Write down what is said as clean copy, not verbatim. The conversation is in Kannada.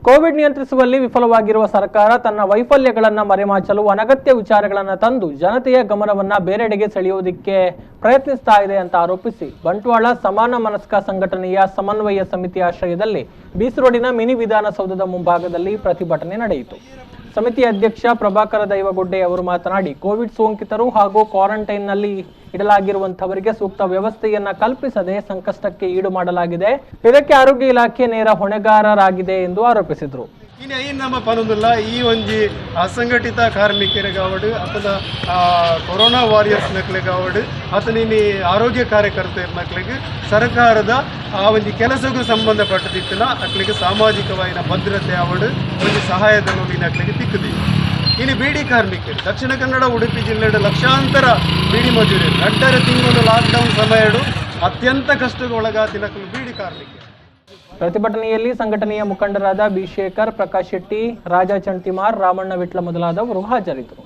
ಕೋವಿಡ್ ನಿಯಂತ್ರಿಸುವಲ್ಲಿ ವಿಫಲವಾಗಿರುವ ಸರ್ಕಾರ ತನ್ನ ವೈಫಲ್ಯಗಳನ್ನು ಮರೆಮಾಚಲು ಅನಗತ್ಯ ವಿಚಾರಗಳನ್ನು ತಂದು ಜನತೆಯ ಗಮನವನ್ನ ಬೇರೆಡೆಗೆ ಸೆಳೆಯುವುದಕ್ಕೆ ಪ್ರಯತ್ನಿಸ್ತಾ ಇದೆ ಅಂತ ಆರೋಪಿಸಿ ಬಂಟ್ವಾಳ ಸಮಾನ ಮನಸ್ಕ ಸಂಘಟನೆಯ ಸಮನ್ವಯ ಸಮಿತಿ ಆಶ್ರಯದಲ್ಲಿ ಬೀಸರೋಡಿನ ಮಿನಿ ವಿಧಾನಸೌಧದ ಮುಂಭಾಗದಲ್ಲಿ ಪ್ರತಿಭಟನೆ ನಡೆಯಿತು. ಸಮಿತಿ ಅಧ್ಯಕ್ಷ ಪ್ರಭಾಕರ ದೈವಗುಡ್ಡೆ ಅವರು ಮಾತನಾಡಿ, ಕೋವಿಡ್ ಸೋಂಕಿತರು ಹಾಗೂ ಕ್ವಾರಂಟೈನ್ನಲ್ಲಿ ಇಡಲಾಗಿರುವಂತವರಿಗೆ ಸೂಕ್ತ ವ್ಯವಸ್ಥೆಯನ್ನ ಕಲ್ಪಿಸದೆ ಸಂಕಷ್ಟಕ್ಕೆ ಈಡು ಮಾಡಲಾಗಿದೆ. ಇದಕ್ಕೆ ಆರೋಗ್ಯ ಇಲಾಖೆ ನೇರ ಹೊಣೆಗಾರರಾಗಿದೆ ಎಂದು ಆರೋಪಿಸಿದರು. ಇನ್ನು ಐದು ನಮ್ಮ ಪನೊಂದಿಲ್ಲ ಈ ಒಂಜಿ ಅಸಂಘಟಿತ ಕಾರ್ಮಿಕರಿಗೆ ಕಾವಡು ಅಥವಾ ಕೊರೋನಾ ವಾರಿಯರ್ಸ್ ನಕ್ಲೆ ಕಾವಡು ಅಥವಾ ಇನ್ನು ಆರೋಗ್ಯ ಕಾರ್ಯಕರ್ತರ ನಕ್ಲಿಗೆ ಸರ್ಕಾರದ ಆ ಒಂದು ಕೆಲಸಕ್ಕೂ ಸಂಬಂಧಪಟ್ಟದಿತ್ತಿನ ಅಕ್ಲಿಗೆ ಸಾಮಾಜಿಕವಾದ ಭದ್ರತೆ ಅವಡು ಒಂದು ಸಹಾಯಧನ ನಕ್ಲಿಗೆ ತಿಕ್ಕದಿ. ಇನ್ನು ಬೀಡಿ ಕಾರ್ಮಿಕರು ದಕ್ಷಿಣ ಕನ್ನಡ ಉಡುಪಿ ಜಿಲ್ಲೆಯ ಲಕ್ಷಾಂತರ ಬೀಡಿ ಮಜೂರಿ 2 ತಿಂಗಳು ಲಾಕ್ಡೌನ್ ಸಮಯಡು ಅತ್ಯಂತ ಕಷ್ಟಕ್ಕೆ ಒಳಗಾದ ಬೀಡಿ ಕಾರ್ಮಿಕರು. ಪ್ರತಿಭಟನೆಯಲ್ಲಿ ಸಂಘಟನೆಯ ಮುಖಂಡರಾದ ಬಿ ಶೇಖರ್, ಪ್ರಕಾಶ್ ಶೆಟ್ಟಿ, ರಾಜಾ ಚಂಟಿಮಾರ್, ರಾಮಣ್ಣ ವಿಟ್ಲ ಮೊದಲಾದವರು ಹಾಜರಿದ್ದರು.